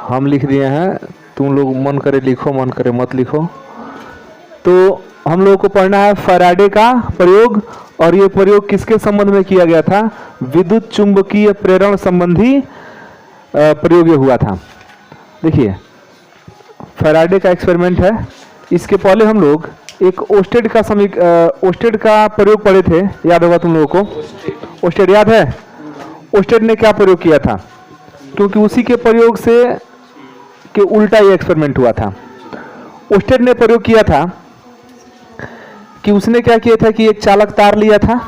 हम लिख दिए हैं, तुम लोग मन करे लिखो, मन करे मत लिखो। तो हम लोगों को पढ़ना है फैराडे का प्रयोग, और ये प्रयोग किसके संबंध में किया गया था? विद्युत चुंबकीय प्रेरण संबंधी प्रयोग ये हुआ था। देखिए फैराडे का एक्सपेरिमेंट है। इसके पहले हम लोग एक ओस्टेड का प्रयोग पढ़े थे, याद होगा तुम लोगों को। ओस्टेड याद है? ओस्टेड ने क्या प्रयोग किया था? क्योंकि उसी के प्रयोग से के उल्टा ये एक्सपेरिमेंट हुआ था। ओस्टेड ने प्रयोग किया था कि उसने क्या किया था कि एक चालक तार लिया था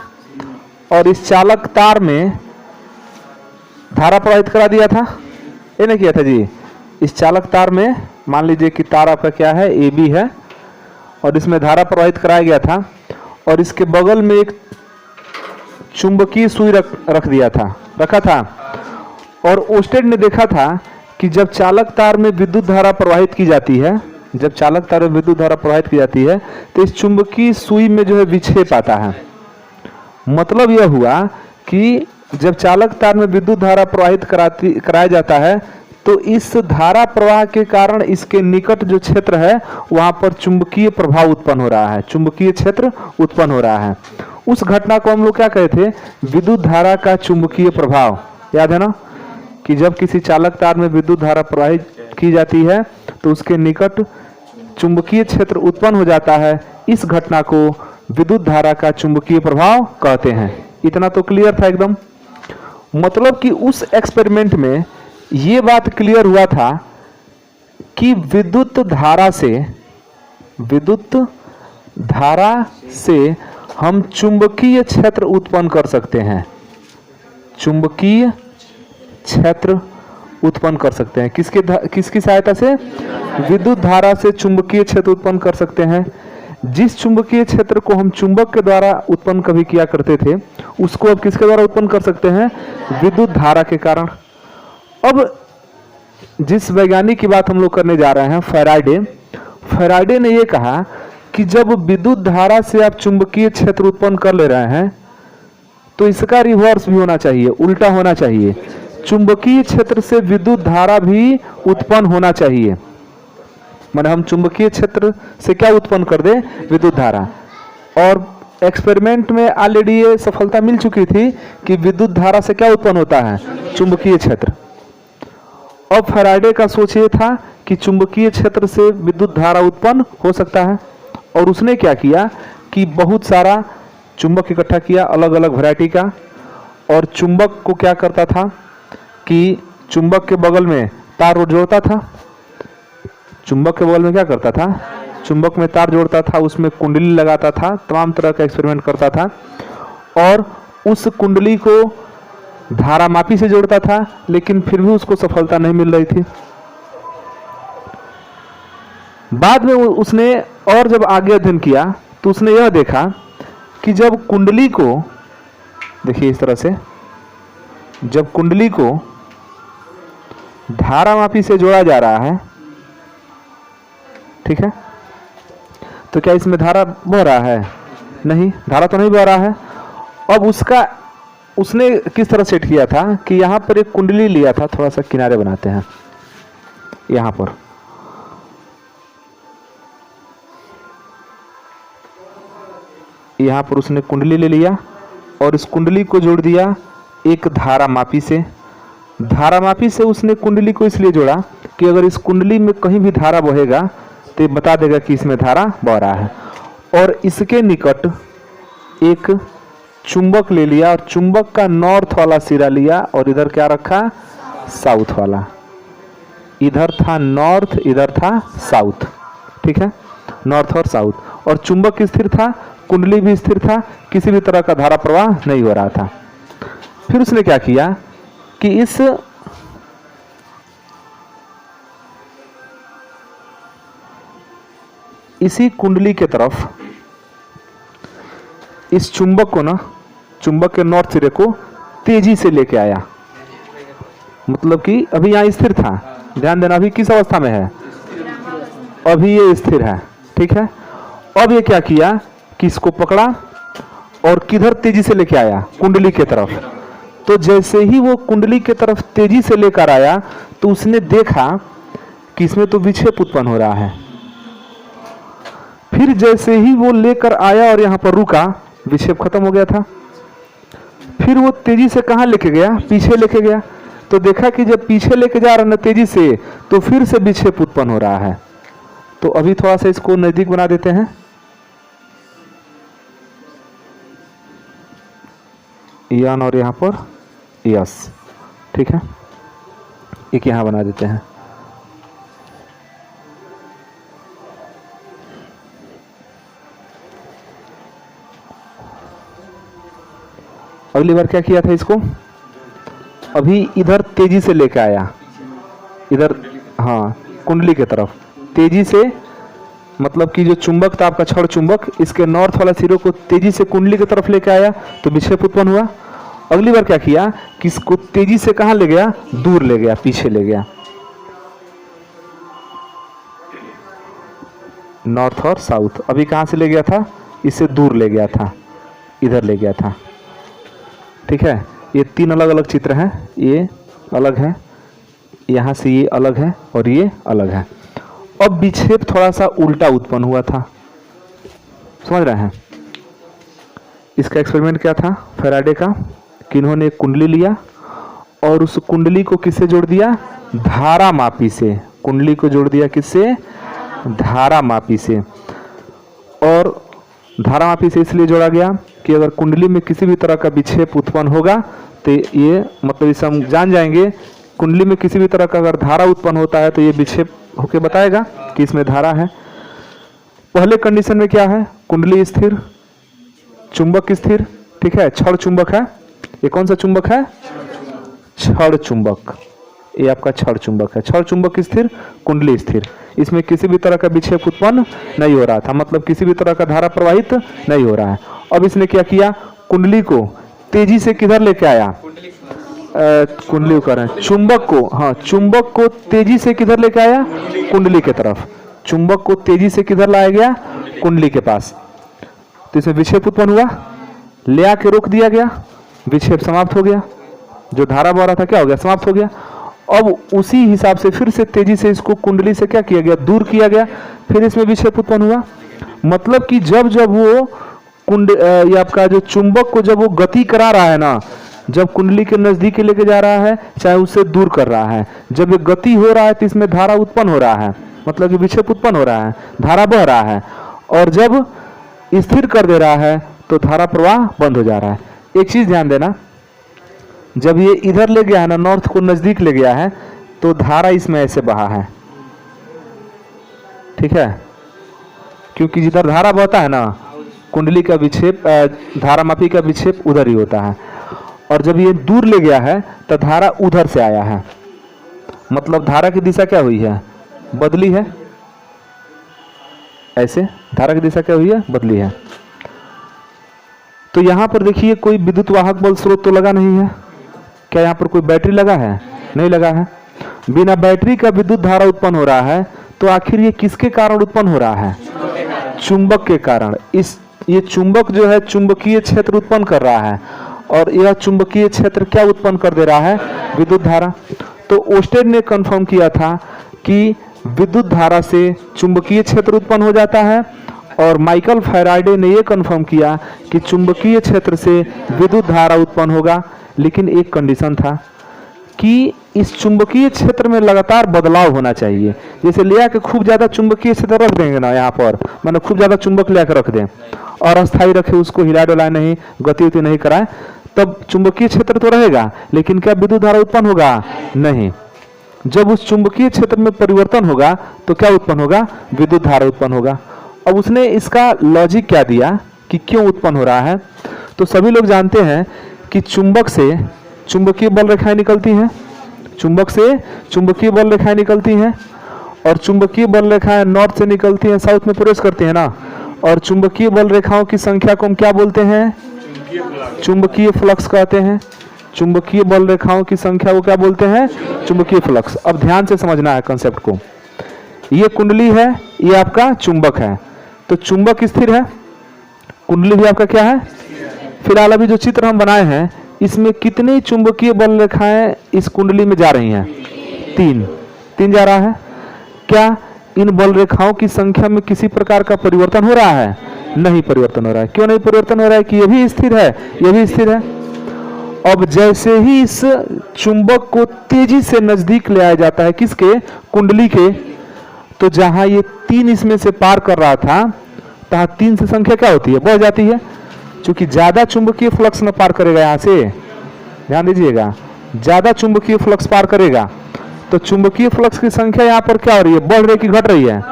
और इस चालक तार में धारा प्रवाहित करा दिया था। ये नहीं किया था जी? इस चालक तार में मान लीजिए कि तार आपका क्या है, ए बी है, और इसमें धारा प्रवाहित कराया गया था, और इसके बगल में एक चुंबकीय सुई रखा था। और ओस्टेड ने देखा था कि जब चालक तार में विद्युत धारा प्रवाहित की जाती है, तो इस चुंबकीय सुई में जो है विक्षेप आता है। मतलब यह हुआ कि जब चालक तार में विद्युत धारा प्रवाहित कराया जाता है, तो इस धारा प्रवाह के कारण इसके निकट जो क्षेत्र है वहां पर चुंबकीय प्रभाव उत्पन्न हो रहा है, चुंबकीय क्षेत्र उत्पन्न हो रहा है। उस घटना को हम लोग क्या कहे थे? विद्युत धारा का चुंबकीय प्रभाव। याद है ना कि जब किसी चालक तार में विद्युत धारा प्रवाहित की जाती है तो उसके निकट चुंबकीय क्षेत्र उत्पन्न हो जाता है। इस घटना को विद्युत धारा का चुंबकीय प्रभाव कहते हैं। इतना तो क्लियर था एकदम। मतलब कि उस एक्सपेरिमेंट में ये बात क्लियर हुआ था कि विद्युत धारा से हम चुंबकीय क्षेत्र उत्पन्न कर सकते हैं। चुंबकीय क्षेत्र उत्पन्न कर सकते हैं किसकी सहायता से? विद्युत धारा से चुंबकीय क्षेत्र उत्पन्न कर सकते हैं। जिस चुंबकीय क्षेत्र को हम चुंबक के द्वारा उत्पन्न कभी किया करते थे, उसको अब किसके द्वारा उत्पन्न कर सकते हैं? विद्युत धारा के कारण। अब जिस वैज्ञानिक की बात हम लोग करने जा रहे हैं, फैराडे ने यह कहा कि जब विद्युत धारा से आप चुंबकीय क्षेत्र उत्पन्न कर ले रहे हैं तो इसका रिवर्स भी होना चाहिए, उल्टा होना चाहिए। चुंबकीय क्षेत्र से विद्युत धारा भी उत्पन्न होना चाहिए। माने हम चुंबकीय क्षेत्र से क्या उत्पन्न कर दे? विद्युत धारा। और एक्सपेरिमेंट में ऑलरेडी ये सफलता मिल चुकी थी कि विद्युत धारा से क्या उत्पन्न होता है? चुंबकीय क्षेत्र। अब फैराडे का सोच ये था कि चुंबकीय क्षेत्र से विद्युत धारा उत्पन्न हो सकता है, और उसने क्या किया कि बहुत सारा चुंबक इकट्ठा किया, अलग अलग वैरायटी का। और चुंबक को क्या करता था कि चुंबक के बगल में तार जोड़ता था। चुंबक के बगल में क्या करता था? चुंबक में तार जोड़ता था, उसमें कुंडली लगाता था, तमाम तरह का एक्सपेरिमेंट करता था, और उस कुंडली को धारा मापी से जोड़ता था, लेकिन फिर भी उसको सफलता नहीं मिल रही थी। बाद में उसने और जब आगे अध्ययन किया तो उसने यह देखा कि जब कुंडली को, देखिए इस तरह से, जब कुंडली को धारा मापी से जोड़ा जा रहा है, ठीक है, तो क्या इसमें धारा बह रहा है? नहीं, धारा तो नहीं बह रहा है। अब उसने किस तरह सेट किया था कि यहां पर एक कुंडली लिया था, थोड़ा सा किनारे बनाते हैं, यहां पर उसने कुंडली ले लिया और इस कुंडली को जोड़ दिया एक धारा मापी से। धारा मापी से उसने कुंडली को इसलिए जोड़ा कि अगर इस कुंडली में कहीं भी धारा बहेगा तो बता देगा कि इसमें धारा बह रहा है। और इसके निकट एक चुंबक ले लिया, और चुंबक का नॉर्थ वाला सिरा लिया, और इधर क्या रखा? साउथ वाला। इधर था नॉर्थ, इधर था साउथ, ठीक है, नॉर्थ और साउथ। और चुंबक स्थिर था, कुंडली भी स्थिर था, किसी भी तरह का धारा प्रवाह नहीं हो रहा था। फिर उसने क्या किया कि इसी कुंडली के तरफ इस चुंबक को ना, चुंबक के नॉर्थ सिरे को तेजी से लेके आया। मतलब कि अभी यहां स्थिर था, ध्यान देना, अभी किस अवस्था में है? अभी ये स्थिर है, ठीक है। अब ये क्या किया कि इसको पकड़ा और किधर तेजी से लेके आया? कुंडली के तरफ। तो जैसे ही वो कुंडली के तरफ तेजी से लेकर आया तो उसने देखा कि इसमें तो विक्षेप उत्पन्न हो रहा है। फिर जैसे ही वो लेकर आया और यहाँ पर रुका, विक्षेप खत्म हो गया था। फिर वो तेजी से कहाँ लेके गया? पीछे लेके गया। तो देखा कि जब पीछे लेके जा रहा है ना तेजी से, तो फिर से विक्षेप उत्पन्न हो रहा है। तो अभी थोड़ा सा इसको नजदीक बना देते हैं। यन और यहाँ पर यस, ठीक है, एक यहाँ बना देते हैं। अगली बार क्या किया था इसको? अभी इधर तेजी से लेके आया, इधर, हाँ, कुंडली के तरफ तेजी से, मतलब कि जो चुंबक था आपका छड़ चुंबक, इसके नॉर्थ वाला सिरे को तेजी से कुंडली की तरफ लेके आया तो विक्षेप उत्पन्न हुआ। अगली बार क्या किया कि इसको तेजी से कहां ले गया? दूर ले गया, पीछे ले गया, नॉर्थ और साउथ। अभी कहां से ले गया था? इससे दूर ले गया था, इधर ले गया था, ठीक है। ये तीन अलग अलग चित्र हैं, ये अलग है, यहां से ये अलग है और ये अलग है। अब विक्षेप थोड़ा सा उल्टा उत्पन्न हुआ था, समझ रहे हैं? इसका एक्सपेरिमेंट क्या था फैराडे का कि इन्होंने एक कुंडली लिया और उस कुंडली को किससे जोड़ दिया? धारा मापी से। कुंडली को जोड़ दिया किससे? धारा मापी से। और धारा मापी से इसलिए जोड़ा गया कि अगर कुंडली में किसी भी तरह का विक्षेप उत्पन्न होगा तो ये, मतलब इसे हम जान जाएंगे, कुंडली में किसी भी तरह का अगर धारा उत्पन्न होता है तो ये विक्षेप होके बताएगा कि इसमें धारा है। पहले कंडीशन में क्या है? कुंडली स्थिर, चुंबक स्थिर, ठीक है, छड़ चुंबक है। ये कौन सा चुंबक है? छड़ चुंबक। ये आपका छड़ चुंबक है। छड़ चुंबक स्थिर, कुंडली स्थिर। इसमें किसी भी तरह का विक्षेप उत्पन्न नहीं हो रहा था, मतलब किसी भी तरह का धारा प्रवाहित नहीं हो रहा है। अब इसने क्या किया? कुंडली को तेजी से किधर लेके आया? कुंडली को कर रहे हैं, चुंबक को, हाँ, चुंबक को तेजी से किधर लेके आया? कुंडली के तरफ। चुंबक को तेजी से किधर लाया गया? कुंडली के पास। तो इसमें विक्षेप उत्पन्न हुआ, ले आके रोक दिया गया, विक्षेप समाप्त हो गया। जो धारा बह रहा था क्या हो गया? समाप्त हो गया। अब उसी हिसाब से फिर से तेजी से इसको कुंडली से क्या किया गया? दूर किया गया, फिर इसमें विक्षेप उत्पन्न हुआ। मतलब कि जब जब वो ये आपका जो चुंबक को जब वो गति करा रहा है ना, जब कुंडली के नजदीक लेके जा रहा है चाहे उससे दूर कर रहा है, जब ये गति हो रहा है तो इसमें धारा उत्पन्न हो रहा है, मतलब कि विक्षेप उत्पन्न हो रहा है, धारा बह रहा है। और जब स्थिर कर दे रहा है तो धारा प्रवाह बंद हो जा रहा है। एक चीज ध्यान देना, जब ये इधर ले गया है ना, नॉर्थ को नजदीक ले गया है, तो धारा इसमें ऐसे बहा है, ठीक है, क्योंकि जिधर धारा बहता है ना, कुंडली का विक्षेप, धारामापी का विक्षेप उधर ही होता है। और जब ये दूर ले गया है तो धारा उधर से आया है, मतलब धारा की दिशा क्या हुई है? बदली है। ऐसे धारा की दिशा क्या हुई है? बदली है। तो यहां पर देखिए कोई विद्युत वाहक बल स्रोत तो लगा नहीं है। क्या यहाँ पर कोई बैटरी लगा है? नहीं लगा है। बिना बैटरी का विद्युत धारा उत्पन्न हो रहा है, तो आखिर ये किसके कारण उत्पन्न हो रहा है? चुंबक के कारण। ये चुंबक जो है चुंबकीय क्षेत्र उत्पन्न कर रहा है, और यह चुंबकीय क्षेत्र क्या उत्पन्न कर दे रहा है? विद्युत धारा। तो ओस्टेड ने कंफर्म किया था कि विद्युत धारा से चुंबकीय क्षेत्र उत्पन्न हो जाता है, और माइकल फैराडे ने यह कंफर्म किया कि चुंबकीय क्षेत्र से विद्युत धारा उत्पन्न होगा। लेकिन एक कंडीशन था कि इस चुंबकीय क्षेत्र में लगातार बदलाव होना चाहिए। जैसे ले आके खूब ज्यादा चुंबकीय क्षेत्र रख देंगे ना यहाँ पर, मैंने खूब ज्यादा चुंबक ले आकर रख दें और अस्थायी रखे, उसको हिला डुलाए नहीं, गति नहीं कराए, तब चुंबकीय क्षेत्र तो रहेगा, लेकिन क्या विद्युत धारा उत्पन्न होगा? नहीं। जब उस चुंबकीय क्षेत्र में परिवर्तन होगा तो क्या उत्पन्न होगा? विद्युत धारा उत्पन्न होगा। अब उसने इसका लॉजिक क्या दिया कि क्यों उत्पन्न हो रहा है? तो सभी लोग जानते हैं कि चुंबक से चुंबकीय बल रेखाएं निकलती हैं, चुंबक से चुंबकीय बल रेखाएं निकलती हैं, और चुंबकीय बल रेखाएं नॉर्थ से निकलती हैं, साउथ में प्रवेश करती हैं ना। और चुंबकीय बल रेखाओं की संख्या को हम क्या बोलते हैं? चुंबकीय फ्लक्स कहते हैं। चुंबकीय बल रेखाओं की संख्या को क्या बोलते हैं? चुंबकीय फ्लक्स। अब ध्यान से समझना है कंसेप्ट को। ये कुंडली है, ये आपका चुंबक है, तो चुंबक स्थिर है, कुंडली भी आपका क्या है? फिलहाल अभी जो चित्र हम बनाए हैं इसमें कितनी चुंबकीय बल रेखाएं इस कुंडली में जा रही हैं? 3 3 जा रहा है। क्या इन बल रेखाओं की संख्या में किसी प्रकार का परिवर्तन हो रहा है? नहीं परिवर्तन हो रहा है। क्यों नहीं परिवर्तन हो रहा है? कि ये भी स्थिर है, ये भी स्थिर है। अब जैसे ही इस चुंबक को तेजी से नजदीक ले आया जाता है, किसके? कुंडली के, तो जहां ये 3 इसमें से पार कर रहा था, तहां 3 से संख्या क्या होती है? बढ़ जाती है। क्योंकि ज्यादा चुंबकीय फ्लक्स न पार करेगा, यहां से ध्यान दीजिएगा, ज्यादा चुंबकीय फ्लक्स पार करेगा, तो चुंबकीय फ्लक्स की संख्या यहां पर क्या हो रही है? बढ़ रही है कि घट रही है?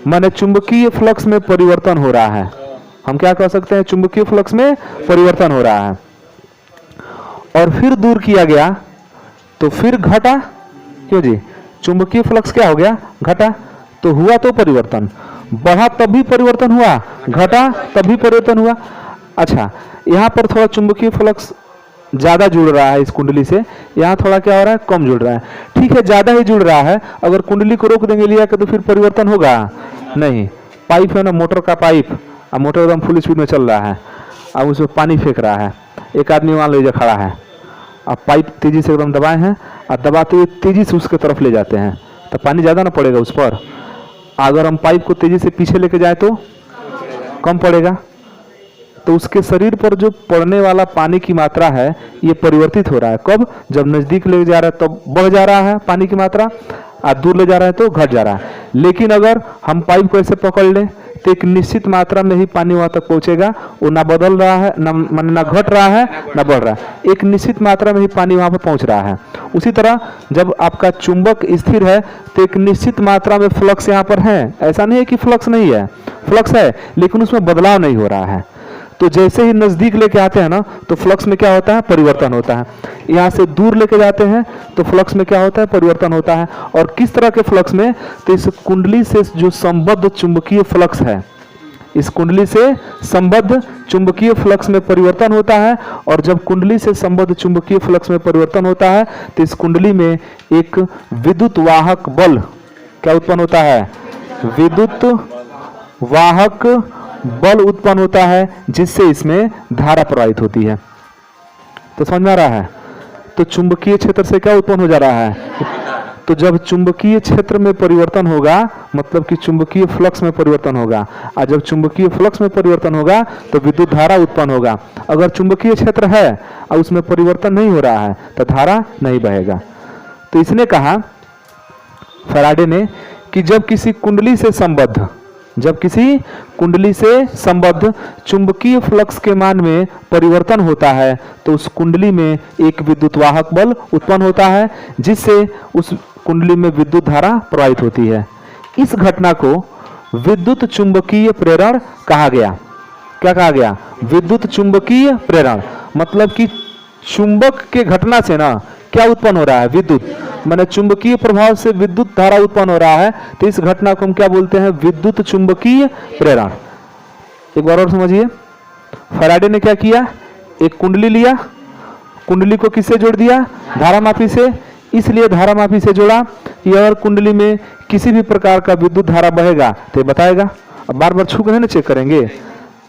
माने चुंबकीय फ्लक्स में परिवर्तन हो रहा है। हम क्या कह सकते हैं? चुंबकीय फ्लक्स में परिवर्तन हो रहा है। और फिर दूर किया गया तो फिर घटा। क्यों जी? चुंबकीय फ्लक्स क्या हो गया? घटा। तो हुआ तो परिवर्तन, बढ़ा तब भी परिवर्तन हुआ, घटा तब भी परिवर्तन हुआ। अच्छा, यहां पर थोड़ा चुंबकीय फ्लक्स ज्यादा जुड़ रहा है इस कुंडली से, यहाँ थोड़ा क्या हो रहा है? कम जुड़ रहा है। ठीक है, ज्यादा ही जुड़ रहा है। अगर कुंडली को रोक देंगे लिया के तो फिर परिवर्तन होगा नहीं। पाइप है ना, मोटर का पाइप, अब मोटर एकदम फुल स्पीड में चल रहा है, अब उसमें पानी फेंक रहा है। एक आदमी मान लीजिए खड़ा है, अब पाइप तेजी से एकदम दबाए हैं और दबाते हुए तेजी से उसके तरफ ले जाते हैं, तो पानी ज्यादा ना पड़ेगा उस पर। अगर हम पाइप को तेजी से पीछे लेके जाए तो कम पड़ेगा। तो उसके शरीर पर जो पड़ने वाला पानी की मात्रा है ये परिवर्तित हो रहा है। कब? जब नजदीक ले जा रहा है तो बढ़ जा रहा है पानी की मात्रा, और दूर ले जा रहा है तो घट जा रहा है। लेकिन अगर हम पाइप को ऐसे पकड़ लें तो एक निश्चित मात्रा में ही पानी वहां तक पहुंचेगा, वो ना बदल रहा है, ना घट रहा है, ना बढ़ रहा है, एक निश्चित मात्रा में ही पानी वहां पर पहुंच रहा है। उसी तरह जब आपका चुंबक स्थिर है तो एक निश्चित मात्रा में फ्लक्स यहाँ पर है। ऐसा नहीं है कि फ्लक्स नहीं है, फ्लक्स है, लेकिन उसमें बदलाव नहीं हो रहा है। तो जैसे ही नजदीक लेके आते हैं ना तो फ्लक्स में क्या होता है? परिवर्तन होता है। यहाँ से दूर लेके जाते हैं तो फ्लक्स में क्या होता है? परिवर्तन होता है। और किस तरह के फ्लक्स में? तो इस कुंडली से जो संबद्ध चुंबकीय फ्लक्स है, इस कुंडली से संबद्ध चुंबकीय फ्लक्स में परिवर्तन होता है। और जब कुंडली से संबद्ध चुंबकीय फ्लक्स में परिवर्तन होता है तो इस कुंडली में एक विद्युत वाहक बल क्या उत्पन्न होता है? विद्युत वाहक बल उत्पन्न होता है, जिससे इसमें धारा प्रवाहित होती है। तो समझ में आ रहा है? तो चुंबकीय क्षेत्र से क्या उत्पन्न हो जा रहा है? तो जब चुंबकीय क्षेत्र में परिवर्तन होगा, मतलब कि चुंबकीय फ्लक्स में परिवर्तन होगा, और जब चुंबकीय फ्लक्स में परिवर्तन होगा तो विद्युत धारा उत्पन्न होगा। अगर चुंबकीय क्षेत्र है और उसमें परिवर्तन नहीं हो रहा है तो धारा नहीं बहेगा। तो इसने कहा, फैराडे ने, कि जब किसी कुंडली से संबद्ध चुंबकीय फ्लक्स के मान में परिवर्तन होता है तो उस कुंडली में एक विद्युत वाहक बल उत्पन्न होता है, जिससे उस कुंडली में विद्युत धारा प्रवाहित होती है। इस घटना को विद्युत चुंबकीय प्रेरण कहा गया। क्या कहा गया? विद्युत चुंबकीय प्रेरण। मतलब कि चुंबक के घटना से ना क्या उत्पन्न हो रहा है? विद्युत, माने चुंबकीय प्रभाव से विद्युत धारा उत्पन्न हो रहा है। तो इस घटना को हम क्या बोलते हैं? विद्युत चुंबकीय प्रेरण। एक बार और समझिए, फैराडे ने क्या किया? एक कुंडली लिया, कुंडली को किससे जोड़ दिया? धारामापी से। इसलिए धारामापी से जोड़ा कि अगर कुंडली में किसी भी प्रकार का विद्युत धारा बहेगा तो ये बताएगा। अब बार बार छू के नहीं चेक करेंगे,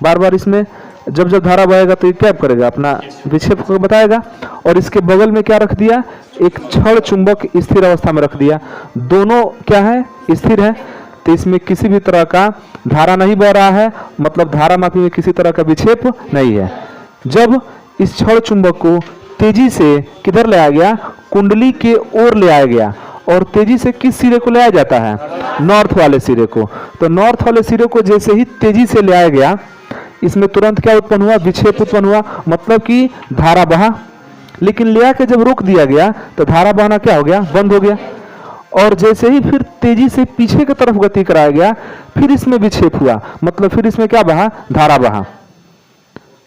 बार बार इसमें जब धारा बहेगा तो ये क्या करेगा? अपना विक्षेप को बताएगा। और इसके बगल में क्या रख दिया? एक छड़ चुंबक स्थिर अवस्था में रख दिया। दोनों क्या है? स्थिर है। तो इसमें किसी भी तरह का धारा नहीं बह रहा है, मतलब धारामापी में किसी तरह का विक्षेप नहीं है। जब इस छड़ चुंबक को तेजी से किधर ले आया गया? कुंडली के ओर ले आया गया। और तेजी से किस सिरे को ले आया जाता है? नॉर्थ वाले सिरे को। तो नॉर्थ वाले सिरे को जैसे ही तेजी से ले आया गया, इसमें तुरंत क्या उत्पन्न हुआ? विक्षेप उत्पन्न हुआ, मतलब कि धारा बहा। लेकिन ले आके जब रोक दिया गया तो धारा बहना क्या हो गया? बंद हो गया। और जैसे ही फिर तेजी से पीछे की तरफ गति कराया गया, फिर इसमें विक्षेप हुआ, मतलब फिर इसमें क्या बहा? धारा बहा।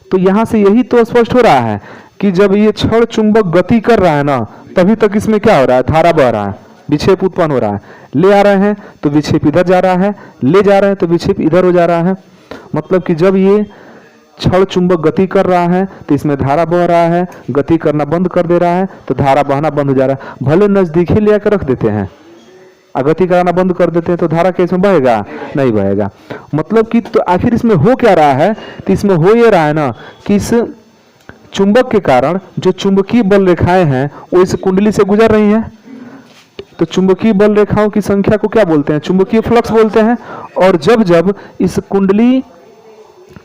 तो यहां से यही तो स्पष्ट हो रहा है कि जब ये छड़ चुंबक गति कर रहा है ना, तभी तक इसमें क्या हो रहा है? धारा बह रहा है, विक्षेप उत्पन्न हो रहा है। ले आ रहे हैं तो विक्षेप इधर जा रहा है, ले जा रहे हैं तो विक्षेप इधर हो जा रहा है। मतलब कि जब ये छड़ चुंबक गति कर रहा है तो इसमें धारा बह रहा है, गति करना बंद कर दे रहा है तो धारा बहना बंद हो जा रहा है। भले नजदीक ही ले आकर रख देते हैं, गति कराना बंद कर देते हैं तो धारा कैसे बहेगा? नहीं बहेगा। मतलब कि तो आखिर इसमें हो क्या रहा है? तो इसमें हो ये रहा है ना कि इस चुंबक के कारण जो चुंबकीय बल रेखाएं हैं वो इस कुंडली से गुजर रही हैं। तो चुंबकीय बल रेखाओं की संख्या को क्या बोलते हैं? चुंबकीय फ्लक्स बोलते हैं। और जब जब इस कुंडली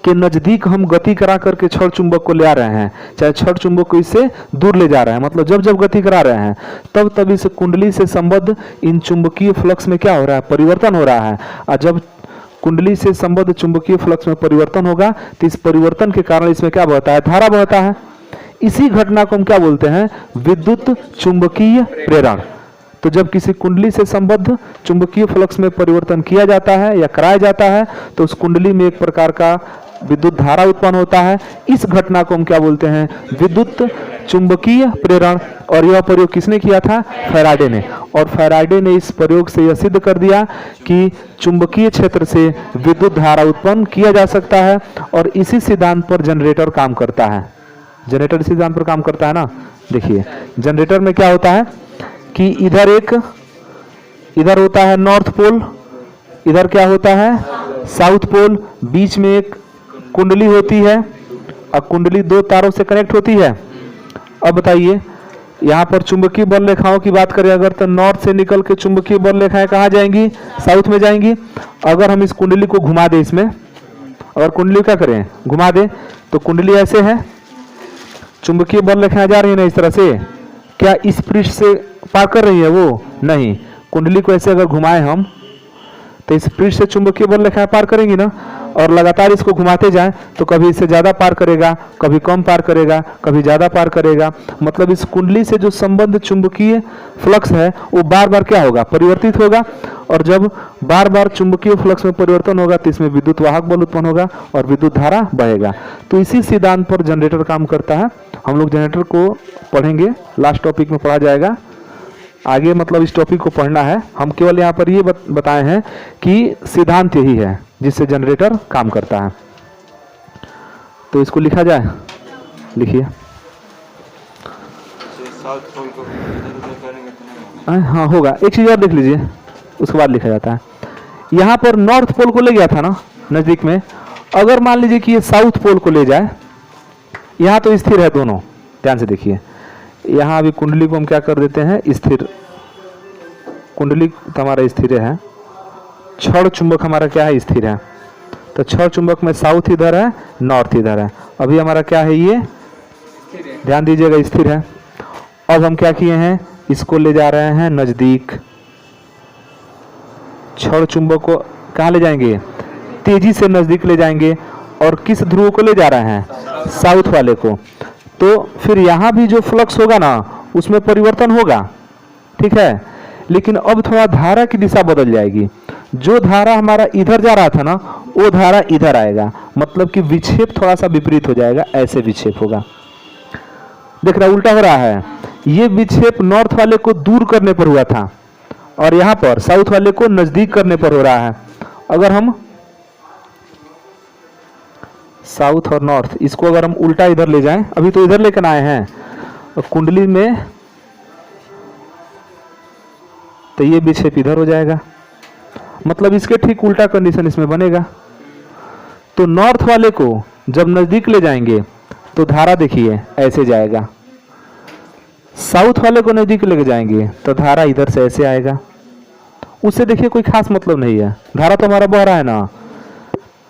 के नजदीक हम गति करा करके छड़ चुंबक को ले आ रहे हैं, चाहे छड़ चुंबक को इससे दूर ले जा रहे हैं, मतलब जब जब गति करा रहे हैं तब तब इस कुंडली से संबद्ध इन चुंबकीय फ्लक्स में क्या हो रहा है? परिवर्तन हो रहा है। और जब कुंडली से संबद्ध चुंबकीय फ्लक्स में परिवर्तन होगा तो इस परिवर्तन के कारण इसमें क्या बहता है? धारा बहता है। इसी घटना को हम क्या बोलते हैं? विद्युत चुंबकीय प्रेरण। तो जब किसी कुंडली से संबद्ध चुंबकीय फ्लक्स में परिवर्तन किया जाता है या कराया जाता है तो उस कुंडली में एक प्रकार का विद्युत धारा उत्पन्न होता है। इस घटना को हम क्या बोलते हैं? विद्युत चुंबकीय प्रेरण। और यह प्रयोग किसने किया था? फैराडे ने। और फैराडे ने इस प्रयोग से यह सिद्ध कर दिया कि चुंबकीय क्षेत्र से विद्युत धारा उत्पन्न किया जा सकता है। और इसी सिद्धांत पर जनरेटर काम करता है। जनरेटर इसी सिद्धांत पर काम करता है ना। देखिए जनरेटर में क्या होता है कि इधर होता है नॉर्थ पोल, इधर क्या होता है? South pole. बीच में एक कुंडली होती है और कुंडली दो तारों से कनेक्ट होती है। अब बताइए यहाँ पर चुंबकीय बल रेखाओं की बात करें अगर, तो नॉर्थ से निकल के चुंबकीय बल रेखाएं कहाँ जाएंगी? साउथ में जाएंगी। अगर हम इस कुंडली को घुमा दें, इसमें अगर कुंडली क्या करें? घुमा दें, तो कुंडली ऐसे है, चुंबकीय बल रेखाएं जा रही है ना इस तरह से। क्या इस पृष्ठ से पार कर रही है? वो नहीं। कुंडली को ऐसे अगर घुमाए हम तो इस पृष्ठ से चुंबकीय बल रेखाएं पार करेंगी ना। और लगातार इसको घुमाते जाएं तो कभी इससे ज़्यादा पार करेगा, कभी कम पार करेगा, कभी ज़्यादा पार करेगा। मतलब इस कुंडली से जो संबद्ध चुंबकीय फ्लक्स है वो बार बार क्या होगा? परिवर्तित होगा। और जब बार बार चुंबकीय फ्लक्स में परिवर्तन होगा तो इसमें विद्युत वाहक बल उत्पन्न होगा और विद्युत धारा बहेगा। तो इसी सिद्धांत पर जनरेटर काम करता है। हम लोग जनरेटर को पढ़ेंगे, लास्ट टॉपिक में पढ़ा जाएगा। आगे मतलब इस टॉपिक को पढ़ना है। हम केवल यहाँ पर ये बताए हैं कि सिद्धांत यही है जिससे जनरेटर काम करता है। तो इसको लिखा जाए, लिखिए। हाँ होगा। एक चीज और देख लीजिए, उसके बाद लिखा जाता है। यहाँ पर नॉर्थ पोल को ले गया था ना नजदीक में। अगर मान लीजिए कि ये साउथ पोल को ले जाए, यहाँ तो स्थिर है दोनों, ध्यान से देखिए। यहाँ अभी कुंडली को हम क्या कर देते हैं? स्थिर। कुंडली तो हमारा स्थिर है, छड़ चुंबक हमारा क्या है? स्थिर है। तो छड़ चुंबक में साउथ इधर है, नॉर्थ इधर है। अभी हमारा क्या है? ये ध्यान दीजिएगा, स्थिर है। अब हम क्या किए हैं? इसको ले जा रहे हैं नजदीक। छड़ चुंबक को कहाँ ले जाएंगे? तेजी से नजदीक ले जाएंगे। और किस ध्रुव को ले जा रहे हैं? साउथ वाले को। तो फिर यहाँ भी जो फ्लक्स होगा ना उसमें परिवर्तन होगा, ठीक है। लेकिन अब थोड़ा धारा की दिशा बदल जाएगी। जो धारा हमारा इधर जा रहा था ना वो धारा इधर आएगा। मतलब कि विक्षेप थोड़ा सा विपरीत हो जाएगा, ऐसे विक्षेप होगा। देख रहा, उल्टा हो रहा है। ये विक्षेप नॉर्थ वाले को दूर करने पर हुआ था और यहाँ पर साउथ वाले को नजदीक करने पर हो रहा है। अगर हम साउथ और नॉर्थ इसको अगर हम उल्टा इधर ले जाएं, अभी तो इधर लेकर आए हैं और कुंडली में, तो ये विक्षेप इधर हो जाएगा। मतलब इसके ठीक उल्टा कंडीशन इसमें बनेगा। तो नॉर्थ वाले को जब नजदीक ले जाएंगे तो धारा देखिए ऐसे जाएगा। साउथ वाले को नजदीक लेके जाएंगे तो धारा इधर से ऐसे आएगा। उससे देखिए कोई खास मतलब नहीं है, धारा तो हमारा बह रहा है ना।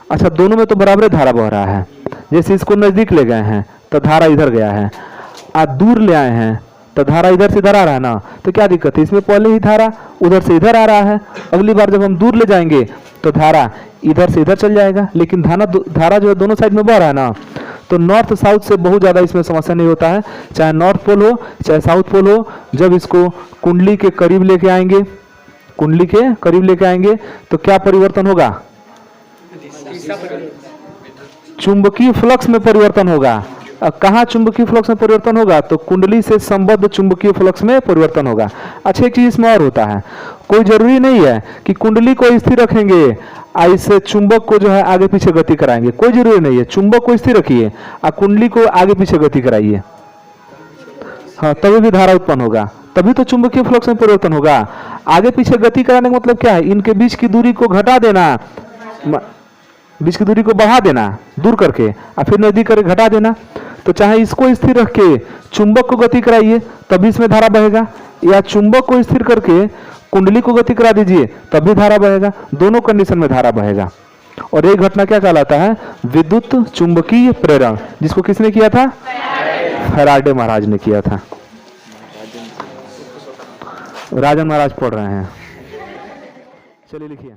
अच्छा, दोनों में तो बराबर धारा बह रहा है। जैसे इसको नजदीक ले गए हैं तो धारा इधर गया है, आज दूर ले आए हैं तो धारा इधर से इधर आ रहा है ना। तो क्या दिक्कत है? इसमें पहले ही धारा उधर से इधर आ रहा है। अगली बार जब हम दूर ले जाएंगे तो धारा इधर से इधर चल जाएगा। लेकिन धारा जो है दोनों साइड में बह रहा है ना। तो नॉर्थ साउथ से बहुत ज़्यादा इसमें समस्या नहीं होता है, चाहे नॉर्थ पोल हो चाहे साउथ पोल हो। जब इसको कुंडली के करीब लेके आएंगे, कुंडली के करीब लेके आएंगे तो क्या परिवर्तन होगा? चुंबकीय फ्लक्स में परिवर्तन होगा। कहाँ चुंबकीय फ्लक्स में परिवर्तन होगा? तो कुंडली से संबद्ध चुंबकीय फ्लक्स में परिवर्तन होगा। अच्छा, एक चीज इसमें और होता है, कोई जरूरी नहीं है कि कुंडली को स्थिर रखेंगे इससे चुंबक को जो है आगे पीछे गति कराएंगे, कोई जरूरी नहीं है। चुंबक को स्थिर रखिए और कुंडली को आगे पीछे गति कराइए, हाँ, तभी भी धारा उत्पन्न होगा, तभी तो चुंबकीय फ्लक्स में परिवर्तन होगा। आगे पीछे गति कराने का मतलब क्या है? इनके बीच की दूरी को घटा देना, बीच की दूरी को बढ़ा देना दूर करके और फिर नजदीक करके घटा देना। तो चाहे इसको स्थिर रख के चुंबक को गति कराइए तब भी इसमें धारा बहेगा, या चुंबक को स्थिर करके कुंडली को गति करा दीजिए तब भी धारा बहेगा, दोनों कंडीशन में धारा बहेगा। और एक घटना क्या कहलाता है? विद्युत चुंबकीय प्रेरण, जिसको किसने किया था? फैराडे महाराज ने किया था। राजन महाराज पढ़ रहे हैं, चलिए लिखिए।